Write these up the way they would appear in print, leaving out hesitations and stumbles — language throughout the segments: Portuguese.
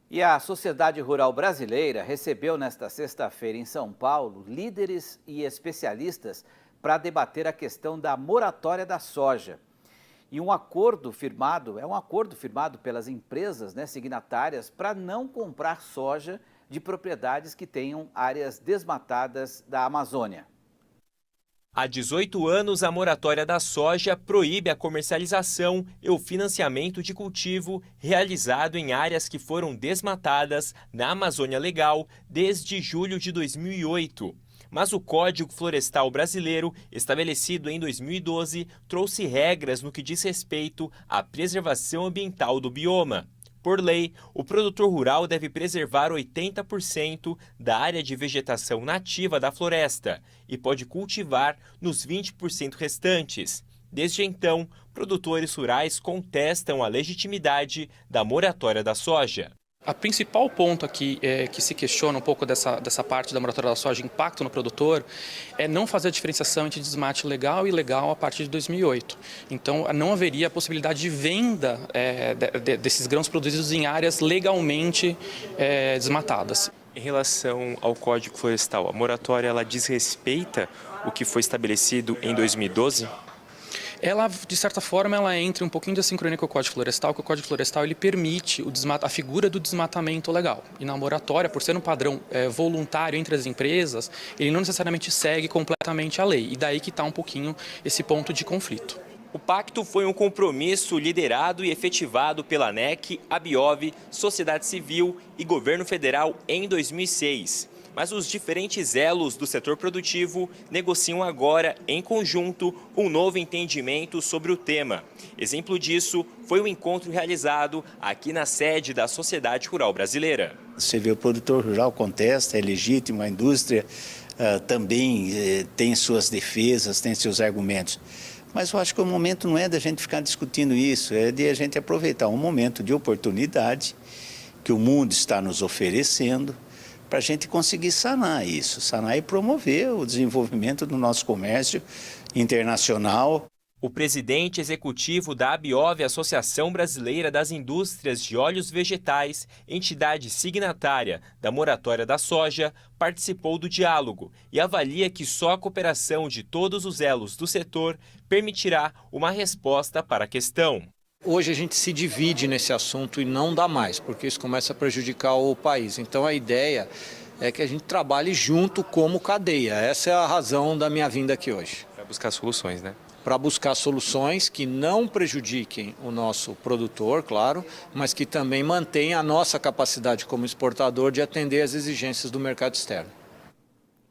E a Sociedade Rural Brasileira recebeu nesta sexta-feira em São Paulo líderes e especialistas para debater a questão da moratória da soja. E um acordo firmado pelas empresas, signatárias para não comprar soja de propriedades que tenham áreas desmatadas da Amazônia. Há 18 anos, a moratória da soja proíbe a comercialização e o financiamento de cultivo realizado em áreas que foram desmatadas na Amazônia Legal desde julho de 2008. Mas o Código Florestal Brasileiro, estabelecido em 2012, trouxe regras no que diz respeito à preservação ambiental do bioma. Por lei, o produtor rural deve preservar 80% da área de vegetação nativa da floresta e pode cultivar nos 20% restantes. Desde então, produtores rurais contestam a legitimidade da moratória da soja. O principal ponto aqui que se questiona um pouco dessa parte da moratória da soja, impacto no produtor, é não fazer a diferenciação entre desmate legal e ilegal a partir de 2008. Então, não haveria a possibilidade de venda desses grãos produzidos em áreas legalmente desmatadas. Em relação ao Código Florestal, a moratória ela desrespeita o que foi estabelecido em 2012? Ela, de certa forma, ela entra um pouquinho de sincronia com o Código Florestal, que o Código Florestal ele permite a figura do desmatamento legal. E na moratória, por ser um padrão voluntário entre as empresas, ele não necessariamente segue completamente a lei. E daí que está um pouquinho esse ponto de conflito. O pacto foi um compromisso liderado e efetivado pela ANEC, ABIOV, sociedade civil e governo federal em 2006. Mas os diferentes elos do setor produtivo negociam agora, em conjunto, um novo entendimento sobre o tema. Exemplo disso foi o encontro realizado aqui na sede da Sociedade Rural Brasileira. Você vê o produtor rural contesta, é legítimo, a indústria também tem suas defesas, tem seus argumentos. Mas eu acho que o momento não é da gente ficar discutindo isso, é de a gente aproveitar um momento de oportunidade que o mundo está nos oferecendo, para a gente conseguir sanar isso, sanar e promover o desenvolvimento do nosso comércio internacional. O presidente executivo da ABIOV, Associação Brasileira das Indústrias de Óleos Vegetais, entidade signatária da moratória da soja, participou do diálogo e avalia que só a cooperação de todos os elos do setor permitirá uma resposta para a questão. Hoje a gente se divide nesse assunto e não dá mais, porque isso começa a prejudicar o país. Então a ideia é que a gente trabalhe junto como cadeia. Essa é a razão da minha vinda aqui hoje. Para buscar soluções, né? Para buscar soluções que não prejudiquem o nosso produtor, claro, mas que também mantenham a nossa capacidade como exportador de atender às exigências do mercado externo.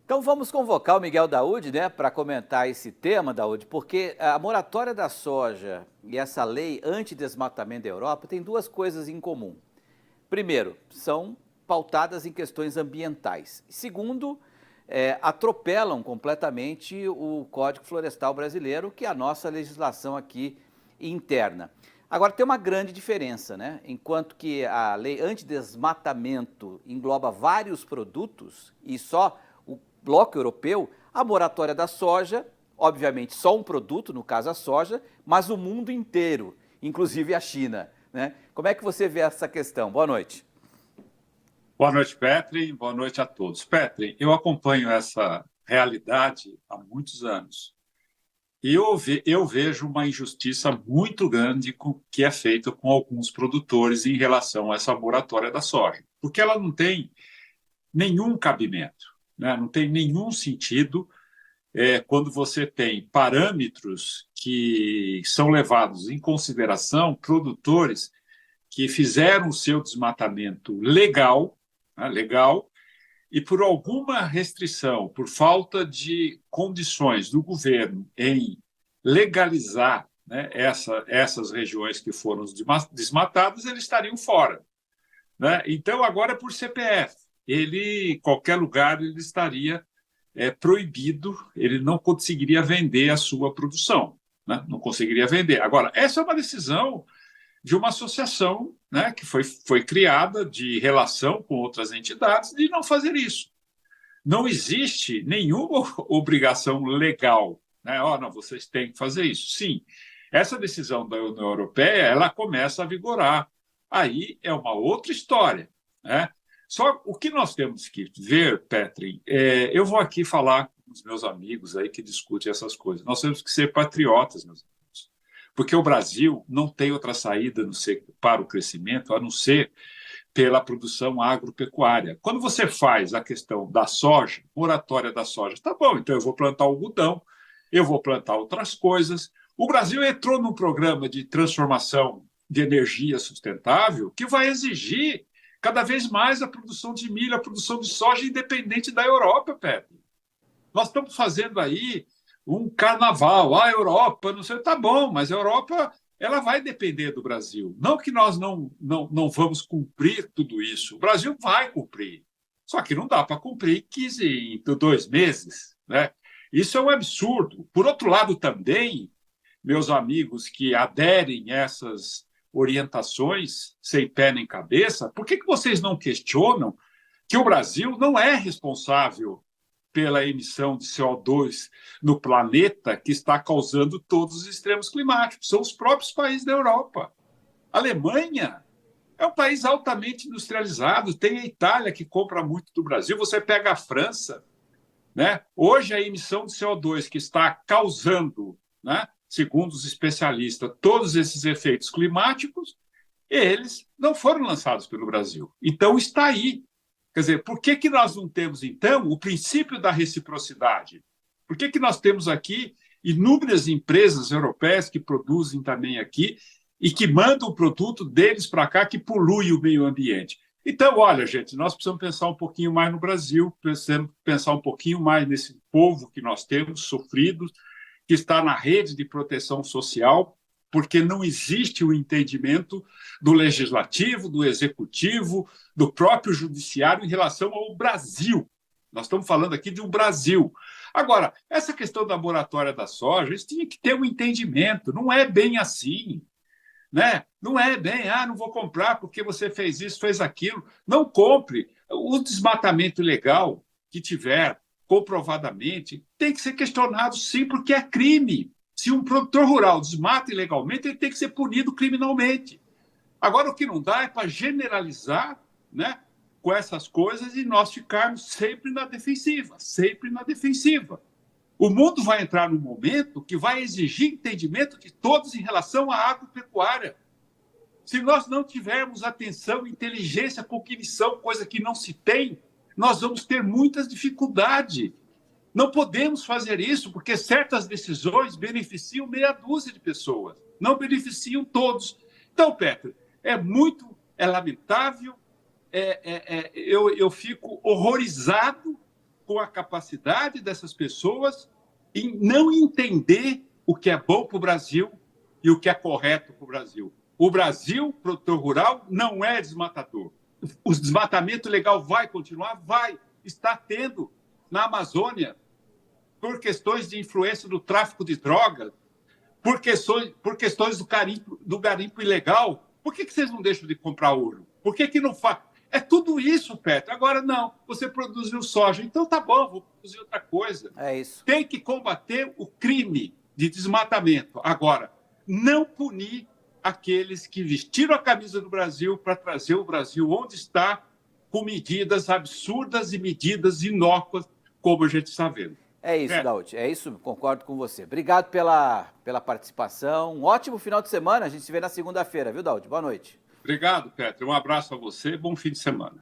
Então vamos convocar o Miguel Daúde, para comentar esse tema, Daúde, porque a moratória da soja e essa lei antidesmatamento da Europa tem duas coisas em comum. Primeiro, são pautadas em questões ambientais. Segundo, atropelam completamente o Código Florestal Brasileiro, que é a nossa legislação aqui interna. Agora, tem uma grande diferença, Enquanto que a lei antidesmatamento engloba vários produtos e só o bloco europeu, a moratória da soja, obviamente só um produto, no caso a soja, mas o mundo inteiro, inclusive a China, Como é que você vê essa questão? Boa noite. Boa noite, Petri. Boa noite a todos. Petri, eu acompanho essa realidade há muitos anos e eu vejo uma injustiça muito grande que é feita com alguns produtores em relação a essa moratória da soja, porque ela não tem nenhum cabimento, não tem nenhum sentido quando você tem parâmetros que são levados em consideração, produtores que fizeram o seu desmatamento legal, e por alguma restrição, por falta de condições do governo em legalizar essas regiões que foram desmatadas, eles estariam fora. Então, agora é por CPF. Qualquer lugar, ele estaria proibido, ele não conseguiria vender a sua produção, não conseguiria vender. Agora, essa é uma decisão de uma associação que foi criada de relação com outras entidades de não fazer isso. Não existe nenhuma obrigação legal. Não, vocês têm que fazer isso. Sim, essa decisão da União Europeia ela começa a vigorar. Aí é uma outra história. né? Só o que nós temos que ver, Petri, eu vou aqui falar com os meus amigos aí que discutem essas coisas. Nós temos que ser patriotas, meus amigos, porque o Brasil não tem outra saída para o crescimento a não ser pela produção agropecuária. Quando você faz a questão da soja, moratória da soja, tá bom, então eu vou plantar algodão, eu vou plantar outras coisas. O Brasil entrou num programa de transformação de energia sustentável que vai exigir cada vez mais a produção de milho, a produção de soja independente da Europa, Pedro. Nós estamos fazendo aí um carnaval, a Europa, não sei, tá bom, mas a Europa ela vai depender do Brasil. Não que nós não vamos cumprir tudo isso. O Brasil vai cumprir. Só que não dá para cumprir 15 em 2 meses, né? Isso é um absurdo. Por outro lado, também, meus amigos que aderem a essas orientações sem pé nem cabeça, por que vocês não questionam que o Brasil não é responsável pela emissão de CO2 no planeta que está causando todos os extremos climáticos? São os próprios países da Europa. A Alemanha é um país altamente industrializado, tem a Itália que compra muito do Brasil, você pega a França, né? Hoje a emissão de CO2 que está causando, né, segundo os especialistas, todos esses efeitos climáticos, eles não foram lançados pelo Brasil. Então está aí. Quer dizer, por que nós não temos, então, o princípio da reciprocidade? Por que nós temos aqui inúmeras empresas europeias que produzem também aqui e que mandam o produto deles para cá que polui o meio ambiente? Então, olha, gente, nós precisamos pensar um pouquinho mais no Brasil, precisamos pensar um pouquinho mais nesse povo que nós temos, sofrido, que está na rede de proteção social, porque não existe o entendimento do legislativo, do executivo, do próprio judiciário em relação ao Brasil. Nós estamos falando aqui de um Brasil. Agora, essa questão da moratória da soja, eles tinham que ter um entendimento, não é bem assim, né? Não é bem, não vou comprar porque você fez isso, fez aquilo. Não compre. O desmatamento ilegal que tiver, comprovadamente, tem que ser questionado, sim, porque é crime. Se um produtor rural desmata ilegalmente, ele tem que ser punido criminalmente. Agora, o que não dá é para generalizar, né, com essas coisas e nós ficarmos sempre na defensiva, sempre na defensiva. O mundo vai entrar num momento que vai exigir entendimento de todos em relação à agropecuária. Se nós não tivermos atenção, inteligência, cognição, coisa que não se tem, nós vamos ter muitas dificuldades. Não podemos fazer isso, porque certas decisões beneficiam meia dúzia de pessoas, não beneficiam todos. Então, Petro, é lamentável, eu fico horrorizado com a capacidade dessas pessoas em não entender o que é bom para o Brasil e o que é correto para o Brasil. O Brasil, produtor rural, não é desmatador. O desmatamento legal vai continuar? Vai. Está tendo na Amazônia, por questões de influência do tráfico de drogas, por questões do garimpo ilegal. Por que vocês não deixam de comprar ouro? Por que não faz? É tudo isso, Petro. Agora, não, você produziu soja. Então, tá bom, vou produzir outra coisa. É isso. Tem que combater o crime de desmatamento. Agora, não punir aqueles que vestiram a camisa do Brasil para trazer o Brasil onde está, com medidas absurdas e medidas inócuas, como a gente está vendo. É isso, Daud, é isso, concordo com você. Obrigado pela participação. Um ótimo final de semana. A gente se vê na segunda-feira, viu, Daud? Boa noite. Obrigado, Petro. Um abraço a você. Bom fim de semana.